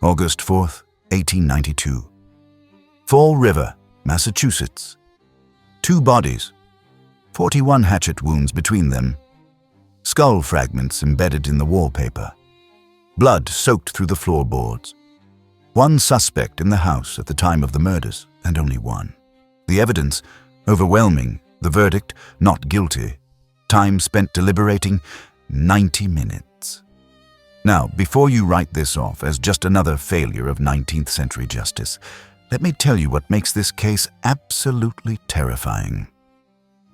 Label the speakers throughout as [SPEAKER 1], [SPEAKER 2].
[SPEAKER 1] August 4th, 1892. Fall River, Massachusetts. 2 bodies, 41 hatchet wounds between them, skull fragments embedded in the wallpaper, blood soaked through the floorboards. 1 suspect in the house at the time of the murders, and only 1. The evidence, overwhelming. The verdict, not guilty. Time spent deliberating, 90 minutes. Now, before you write this off as just another failure of 19th century justice, let me tell you what makes this case absolutely terrifying.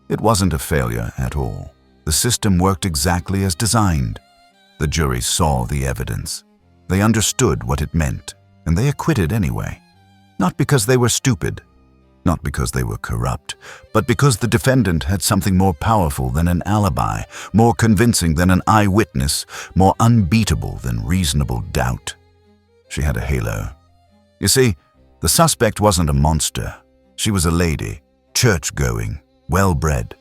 [SPEAKER 1] It wasn't a failure at all. The system worked exactly as designed. The jury saw the evidence. They understood what it meant, and they acquitted anyway. Not because they were stupid, not because they were corrupt, but because the defendant had something more powerful than an alibi, more convincing than an eyewitness, more unbeatable than reasonable doubt. She had a halo. You see, the suspect wasn't a monster. She was a lady, church-going, well-bred,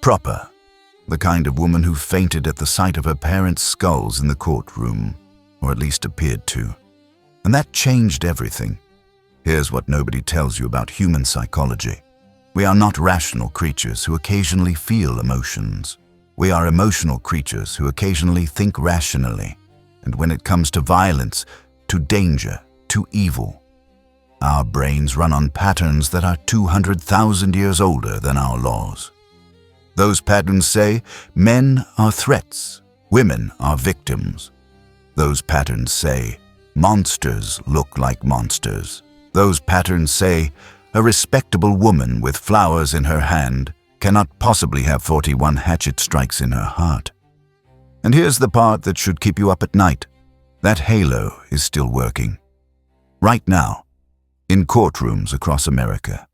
[SPEAKER 1] proper, the kind of woman who fainted at the sight of her parents' skulls in the courtroom, or at least appeared to. And that changed everything. Here's what nobody tells you about human psychology. We are not rational creatures who occasionally feel emotions. We are emotional creatures who occasionally think rationally. And when it comes to violence, to danger, to evil, our brains run on patterns that are 200,000 years older than our laws. Those patterns say men are threats, women are victims. Those patterns say monsters look like monsters. Those patterns say a respectable woman with flowers in her hand cannot possibly have 41 hatchet strikes in her heart. And here's the part that should keep you up at night. That halo is still working. Right now, in courtrooms across America,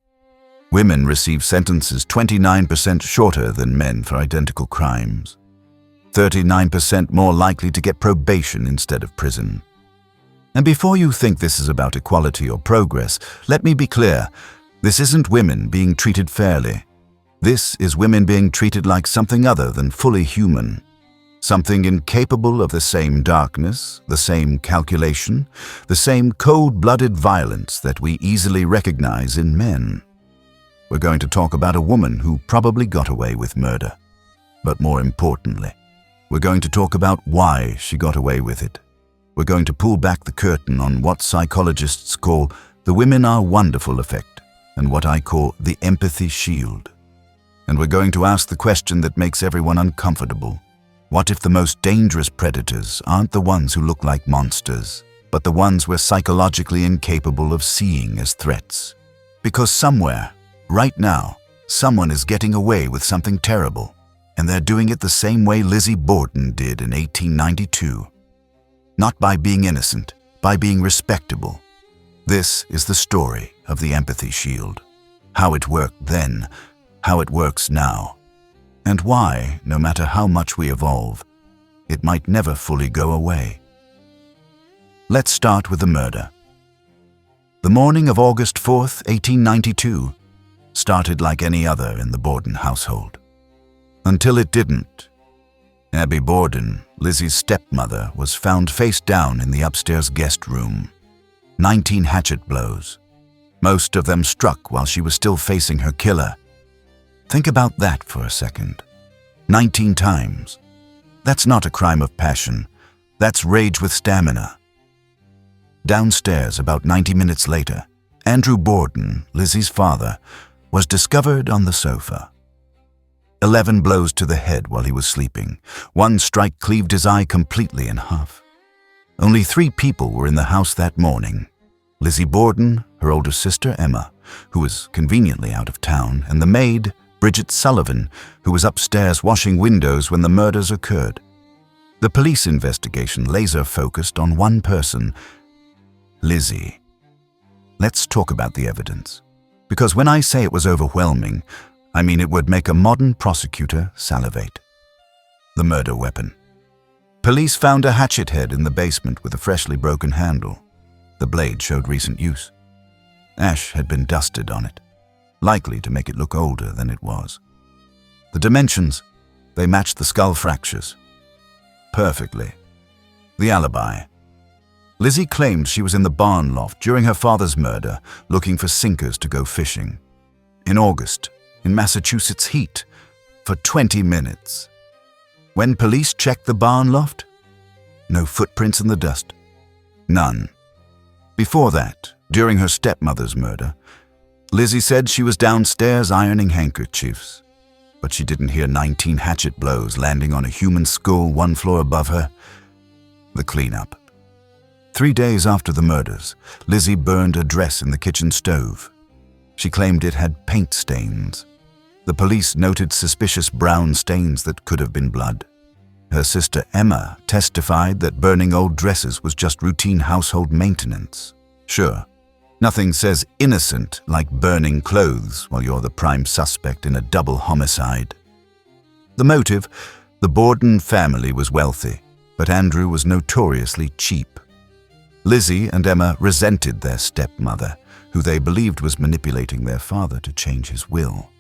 [SPEAKER 1] women receive sentences 29% shorter than men for identical crimes, 39% more likely to get probation instead of prison. And before you think this is about equality or progress, let me be clear, this isn't women being treated fairly. This is women being treated like something other than fully human, something incapable of the same darkness, the same calculation, the same cold-blooded violence that we easily recognize in men. We're going to talk about a woman who probably got away with murder. But more importantly, we're going to talk about why she got away with it. We're going to pull back the curtain on what psychologists call the women are wonderful effect and what I call the empathy shield. And we're going to ask the question that makes everyone uncomfortable. What if the most dangerous predators aren't the ones who look like monsters, but the ones we're psychologically incapable of seeing as threats? Because somewhere, right now, someone is getting away with something terrible, and they're doing it the same way Lizzie Borden did in 1892. Not by being innocent, by being respectable. This is the story of the empathy shield. How it worked then, how it works now, and why, no matter how much we evolve, it might never fully go away. Let's start with the murder. The morning of August 4th, 1892, started like any other in the Borden household. Until it didn't. Abby Borden, Lizzie's stepmother, was found face down in the upstairs guest room. 19 hatchet blows, most of them struck while she was still facing her killer. Think about that for a second. 19 times. That's not a crime of passion. That's rage with stamina. Downstairs, about 90 minutes later, Andrew Borden, Lizzie's father, was discovered on the sofa. 11 blows to the head while he was sleeping. 1 strike cleaved his eye completely in half. Only 3 people were in the house that morning. Lizzie Borden, her older sister Emma, who was conveniently out of town, and the maid, Bridget Sullivan, who was upstairs washing windows when the murders occurred. The police investigation laser-focused on one person, Lizzie. Let's talk about the evidence. Because when I say it was overwhelming, I mean it would make a modern prosecutor salivate. The murder weapon. Police found a hatchet head in the basement with a freshly broken handle. The blade showed recent use. Ash had been dusted on it, likely to make it look older than it was. The dimensions, they matched the skull fractures. Perfectly. The alibi. Lizzie claimed she was in the barn loft during her father's murder, looking for sinkers to go fishing. In August, in Massachusetts heat, for 20 minutes. When police checked the barn loft, no footprints in the dust. None. Before that, during her stepmother's murder, Lizzie said she was downstairs ironing handkerchiefs, but she didn't hear 19 hatchet blows landing on a human skull 1 floor above her. The cleanup. 3 days after the murders, Lizzie burned a dress in the kitchen stove. She claimed it had paint stains. The police noted suspicious brown stains that could have been blood. Her sister Emma testified that burning old dresses was just routine household maintenance. Sure, nothing says innocent like burning clothes while you're the prime suspect in a double homicide. The motive: the Borden family was wealthy, but Andrew was notoriously cheap. Lizzie and Emma resented their stepmother, who they believed was manipulating their father to change his will.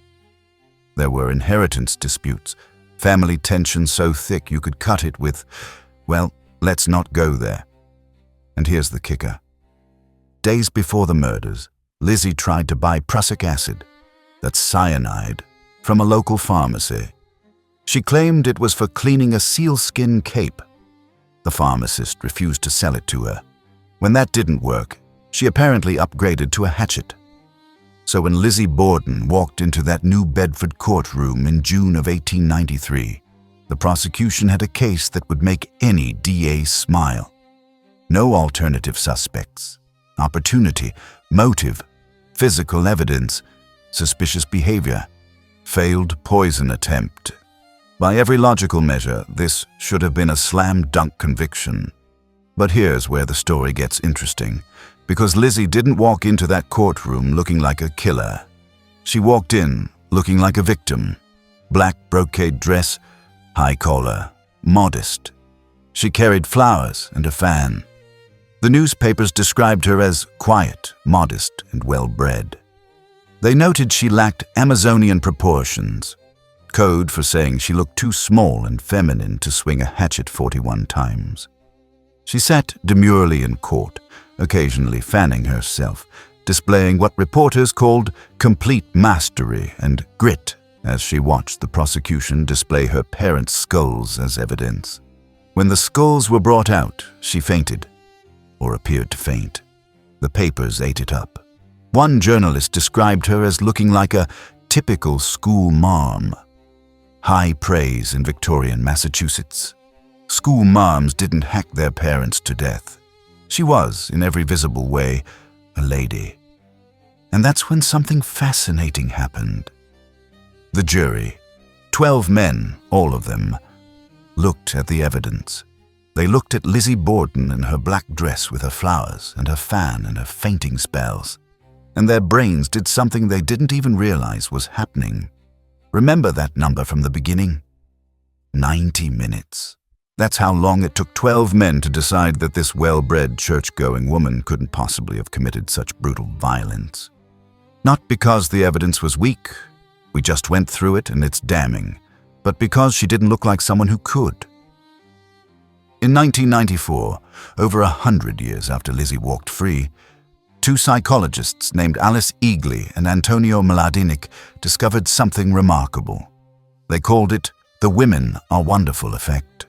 [SPEAKER 1] There were inheritance disputes, family tension so thick you could cut it with, well, let's not go there. And here's the kicker. Days before the murders, Lizzie tried to buy prussic acid, that's cyanide, from a local pharmacy. She claimed it was for cleaning a sealskin cape. The pharmacist refused to sell it to her. When that didn't work, she apparently upgraded to a hatchet. So when Lizzie Borden walked into that New Bedford courtroom in June of 1893, the prosecution had a case that would make any DA smile. No alternative suspects, opportunity, motive, physical evidence, suspicious behavior, failed poison attempt. By every logical measure, this should have been a slam-dunk conviction. But here's where the story gets interesting, because Lizzie didn't walk into that courtroom looking like a killer. She walked in looking like a victim. Black brocade dress, high collar, modest. She carried flowers and a fan. The newspapers described her as quiet, modest, and well-bred. They noted she lacked Amazonian proportions, code for saying she looked too small and feminine to swing a hatchet 41 times. She sat demurely in court, occasionally fanning herself, displaying what reporters called complete mastery and grit as she watched the prosecution display her parents' skulls as evidence. When the skulls were brought out, she fainted, or appeared to faint. The papers ate it up. One journalist described her as looking like a typical school mom. High praise in Victorian Massachusetts. School moms didn't hack their parents to death. She was, in every visible way, a lady. And that's when something fascinating happened. The jury, 12 men, all of them, looked at the evidence. They looked at Lizzie Borden in her black dress with her flowers and her fan and her fainting spells. And their brains did something they didn't even realize was happening. Remember that number from the beginning? 90 minutes. That's how long it took 12 men to decide that this well-bred, church-going woman couldn't possibly have committed such brutal violence. Not because the evidence was weak, we just went through it and it's damning, but because she didn't look like someone who could. In 1994, over 100 years after Lizzie walked free, 2 psychologists named Alice Eagley and Antonio Mladinic discovered something remarkable. They called it the women are wonderful effect.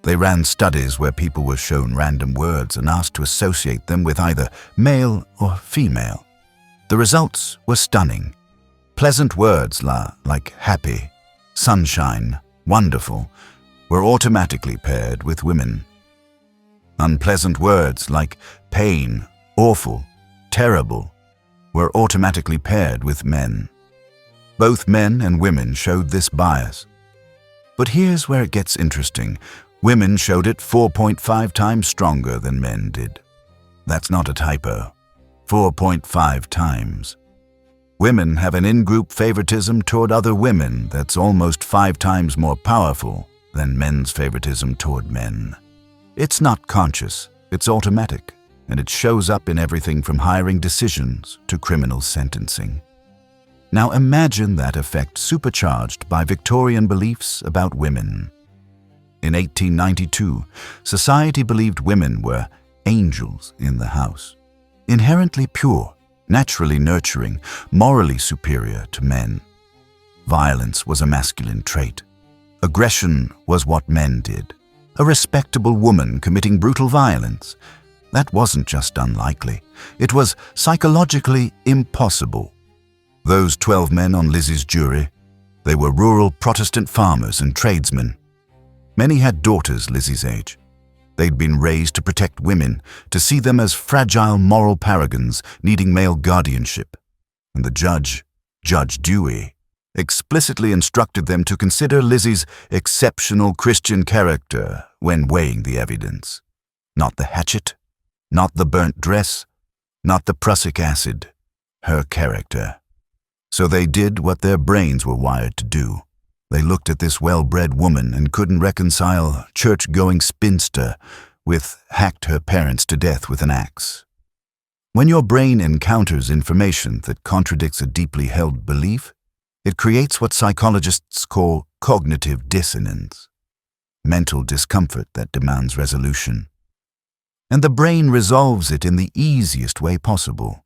[SPEAKER 1] They ran studies where people were shown random words and asked to associate them with either male or female. The results were stunning. Pleasant words like happy, sunshine, wonderful were automatically paired with women. Unpleasant words like pain, awful, terrible were automatically paired with men. Both men and women showed this bias. But here's where it gets interesting. Women showed it 4.5 times stronger than men did. That's not a typo. 4.5 times. Women have an in-group favoritism toward other women that's almost 5 times more powerful than men's favoritism toward men. It's not conscious, it's automatic, and it shows up in everything from hiring decisions to criminal sentencing. Now imagine that effect supercharged by Victorian beliefs about women. In 1892, society believed women were angels in the house. Inherently pure, naturally nurturing, morally superior to men. Violence was a masculine trait. Aggression was what men did. A respectable woman committing brutal violence. That wasn't just unlikely. It was psychologically impossible. Those 12 men on Lizzie's jury, they were rural Protestant farmers and tradesmen. Many had daughters Lizzie's age. They'd been raised to protect women, to see them as fragile moral paragons needing male guardianship. And the judge, Judge Dewey, explicitly instructed them to consider Lizzie's exceptional Christian character when weighing the evidence. Not the hatchet, not the burnt dress, not the prussic acid, her character. So they did what their brains were wired to do. They looked at this well-bred woman and couldn't reconcile church-going spinster with hacked her parents to death with an axe. When your brain encounters information that contradicts a deeply held belief, it creates what psychologists call cognitive dissonance, mental discomfort that demands resolution. And the brain resolves it in the easiest way possible.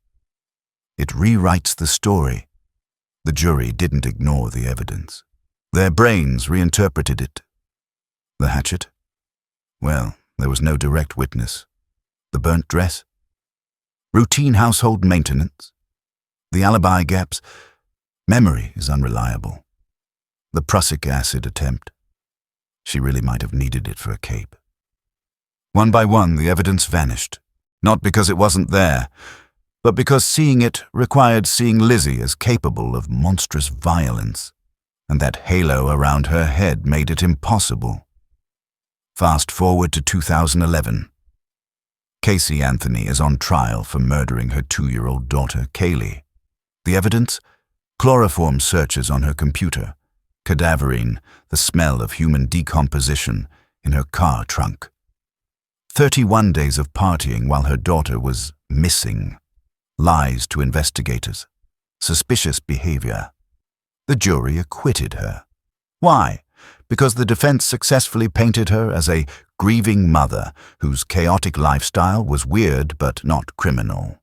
[SPEAKER 1] It rewrites the story. The jury didn't ignore the evidence. Their brains reinterpreted it. The hatchet? Well, there was no direct witness. The burnt dress? Routine household maintenance? The alibi gaps? Memory is unreliable. The prussic acid attempt? She really might have needed it for a cape. One by one, the evidence vanished. Not because it wasn't there, but because seeing it required seeing Lizzie as capable of monstrous violence, and that halo around her head made it impossible. Fast forward to 2011. Casey Anthony is on trial for murdering her 2-year-old daughter, Kaylee. The evidence? Chloroform searches on her computer, cadaverine, the smell of human decomposition, in her car trunk. 31 days of partying while her daughter was missing. Lies to investigators. Suspicious behavior. The jury acquitted her. Why? Because the defense successfully painted her as a grieving mother whose chaotic lifestyle was weird but not criminal.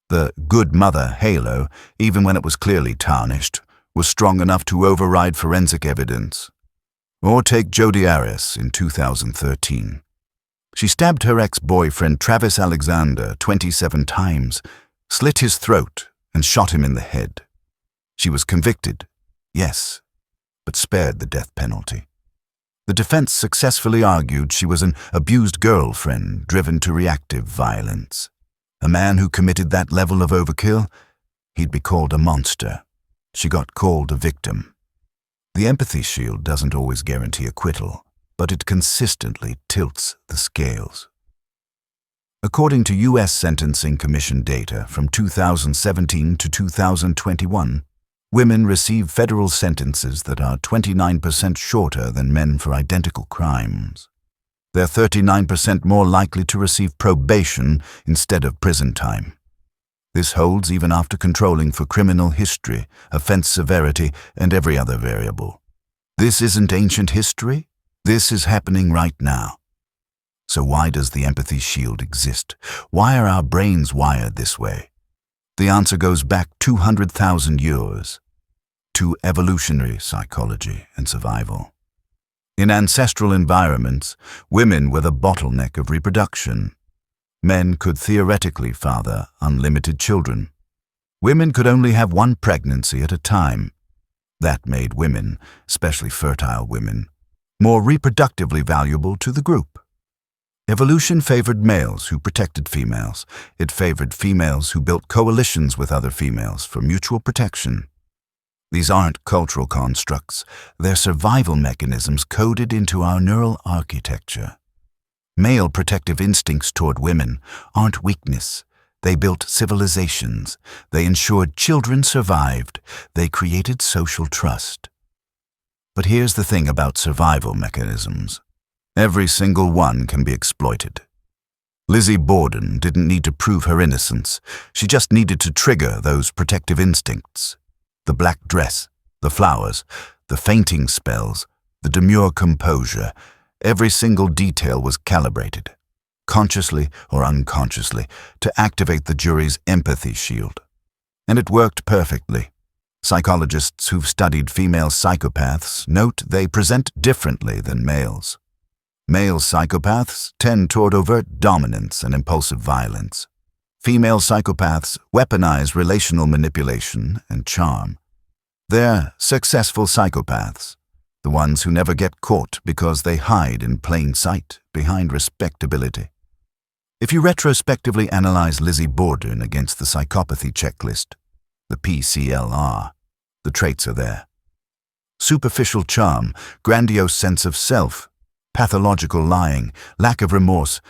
[SPEAKER 1] The good mother halo, even when it was clearly tarnished, was strong enough to override forensic evidence. Or take Jodi Arias in 2013. She stabbed her ex-boyfriend Travis Alexander 27 times, slit his throat, and shot him in the head. She was convicted, yes, but spared the death penalty. The defense successfully argued she was an abused girlfriend driven to reactive violence. A man who committed that level of overkill, he'd be called a monster. She got called a victim. The empathy shield doesn't always guarantee acquittal, but it consistently tilts the scales. According to U.S. Sentencing Commission data from 2017 to 2021, women receive federal sentences that are 29% shorter than men for identical crimes. They're 39% more likely to receive probation instead of prison time. This holds even after controlling for criminal history, offense severity, and every other variable. This isn't ancient history. This is happening right now. So why does the empathy shield exist? Why are our brains wired this way? The answer goes back 200,000 years to evolutionary psychology and survival. In ancestral environments, women were the bottleneck of reproduction. Men could theoretically father unlimited children. Women could only have one pregnancy at a time. That made women, especially fertile women, more reproductively valuable to the group. Evolution favored males who protected females. It favored females who built coalitions with other females for mutual protection. These aren't cultural constructs. They're survival mechanisms coded into our neural architecture. Male protective instincts toward women aren't weakness. They built civilizations. They ensured children survived. They created social trust. But here's the thing about survival mechanisms. Every single one can be exploited. Lizzie Borden didn't need to prove her innocence. She just needed to trigger those protective instincts. The black dress, the flowers, the fainting spells, the demure composure. Every single detail was calibrated. consciously or unconsciously, to activate the jury's empathy shield. And it worked perfectly. Psychologists who've studied female psychopaths note they present differently than males. Male psychopaths tend toward overt dominance and impulsive violence. Female psychopaths weaponize relational manipulation and charm. They're successful psychopaths, the ones who never get caught because they hide in plain sight behind respectability. If you retrospectively analyze Lizzie Borden against the psychopathy checklist, the PCLR, the traits are there. Superficial charm, grandiose sense of self, pathological lying, lack of remorse,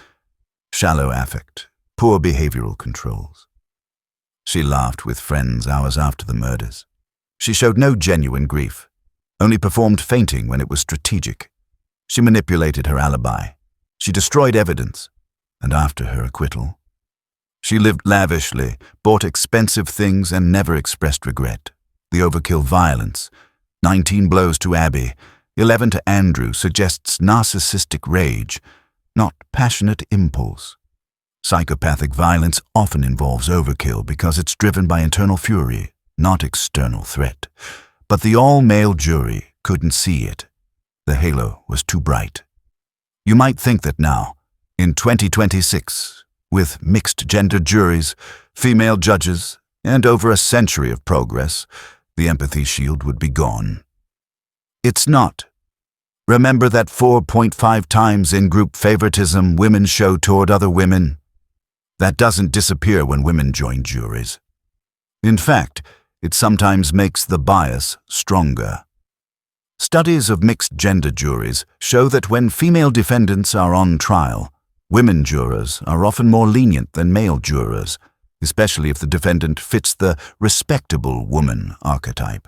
[SPEAKER 1] shallow affect, poor behavioral controls. She laughed with friends hours after the murders. She showed no genuine grief, only performed fainting when it was strategic. She manipulated her alibi. She destroyed evidence. And after her acquittal, she lived lavishly, bought expensive things, and never expressed regret. The overkill violence, 19 blows to Abby, 11 to Andrew, suggests narcissistic rage, not passionate impulse. Psychopathic violence often involves overkill because it's driven by internal fury, not external threat. But the all-male jury couldn't see it. The halo was too bright. You might think that now, in 2026, with mixed-gender juries, female judges, and over a century of progress, the empathy shield would be gone. It's not. Remember that 4.5 times in-group favoritism women show toward other women? That doesn't disappear when women join juries. In fact, it sometimes makes the bias stronger. Studies of mixed-gender juries show that when female defendants are on trial, women jurors are often more lenient than male jurors, especially if the defendant fits the respectable woman archetype.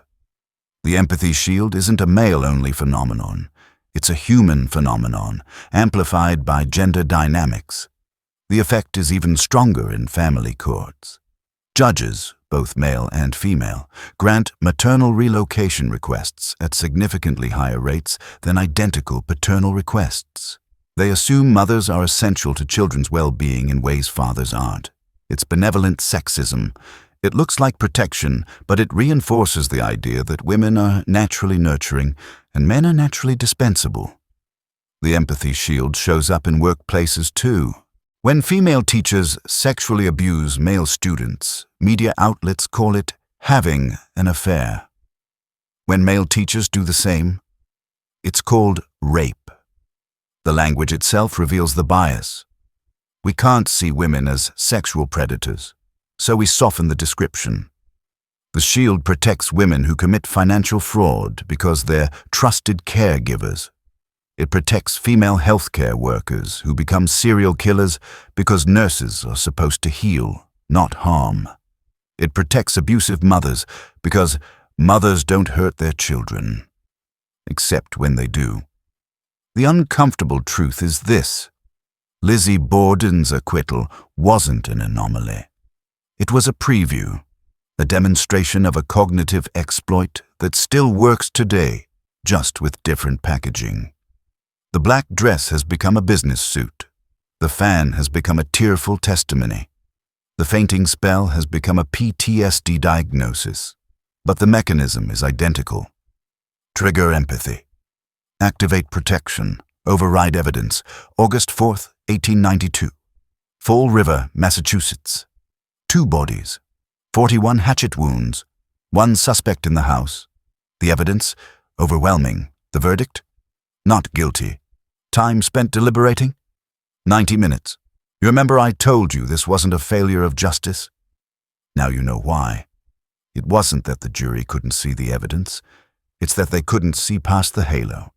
[SPEAKER 1] The empathy shield isn't a male-only phenomenon. It's a human phenomenon, amplified by gender dynamics. The effect is even stronger in family courts. Judges, both male and female, grant maternal relocation requests at significantly higher rates than identical paternal requests. They assume mothers are essential to children's well-being in ways fathers aren't. It's benevolent sexism. It looks like protection, but it reinforces the idea that women are naturally nurturing and men are naturally dispensable. The empathy shield shows up in workplaces too. When female teachers sexually abuse male students, media outlets call it having an affair. When male teachers do the same, it's called rape. The language itself reveals the bias. We can't see women as sexual predators, so we soften the description. The shield protects women who commit financial fraud because they're trusted caregivers. It protects female healthcare workers who become serial killers because nurses are supposed to heal, not harm. It protects abusive mothers because mothers don't hurt their children, except when they do. The uncomfortable truth is this: Lizzie Borden's acquittal wasn't an anomaly. It was a preview, a demonstration of a cognitive exploit that still works today, just with different packaging. The black dress has become a business suit. The fan has become a tearful testimony. The fainting spell has become a PTSD diagnosis. But the mechanism is identical. Trigger empathy. Activate protection. Override evidence. August 4th, 1892. Fall River, Massachusetts. 2 bodies. 41 hatchet wounds. 1 suspect in the house. The evidence? Overwhelming. The verdict? Not guilty. Time spent deliberating? 90 minutes. You remember I told you this wasn't a failure of justice? Now you know why. It wasn't that the jury couldn't see the evidence. It's that they couldn't see past the halo.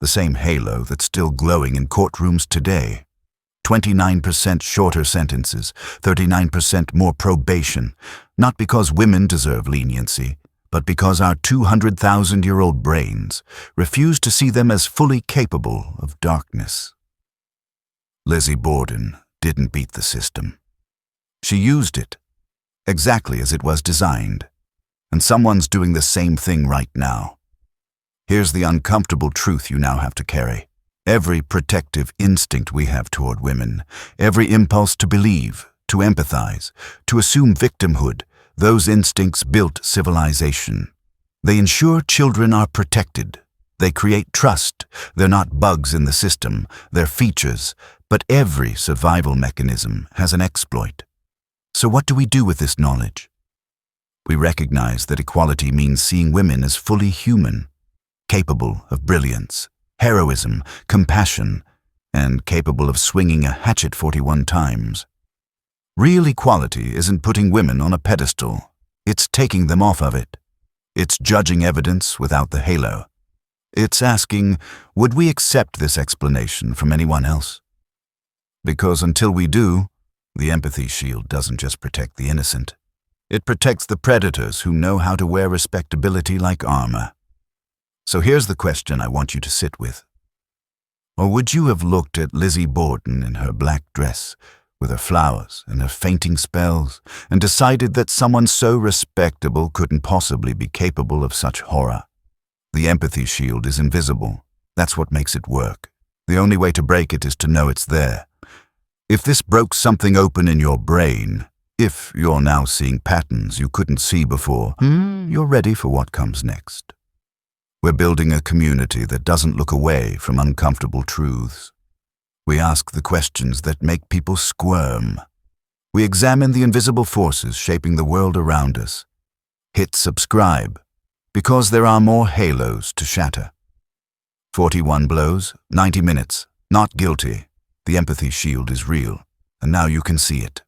[SPEAKER 1] The same halo that's still glowing in courtrooms today. 29% shorter sentences, 39% more probation, not because women deserve leniency, but because our 200,000-year-old brains refuse to see them as fully capable of darkness. Lizzie Borden didn't beat the system. She used it, exactly as it was designed, and someone's doing the same thing right now. Here's the uncomfortable truth you now have to carry. Every protective instinct we have toward women, every impulse to believe, to empathize, to assume victimhood, those instincts built civilization. They ensure children are protected. They create trust. They're not bugs in the system, they're features. But every survival mechanism has an exploit. So what do we do with this knowledge? We recognize that equality means seeing women as fully human, capable of brilliance, heroism, compassion, and capable of swinging a hatchet 41 times. Real equality isn't putting women on a pedestal. It's taking them off of it. It's judging evidence without the halo. It's asking, would we accept this explanation from anyone else? Because until we do, the empathy shield doesn't just protect the innocent. It protects the predators who know how to wear respectability like armor. So here's the question I want you to sit with. Or would you have looked at Lizzie Borden in her black dress, with her flowers and her fainting spells, and decided that someone so respectable couldn't possibly be capable of such horror? The empathy shield is invisible. That's what makes it work. The only way to break it is to know it's there. If this broke something open in your brain, if you're now seeing patterns you couldn't see before, you're ready for what comes next. We're building a community that doesn't look away from uncomfortable truths. We ask the questions that make people squirm. We examine the invisible forces shaping the world around us. Hit subscribe, because there are more halos to shatter. 41 blows, 90 minutes, not guilty. The empathy shield is real, and now you can see it.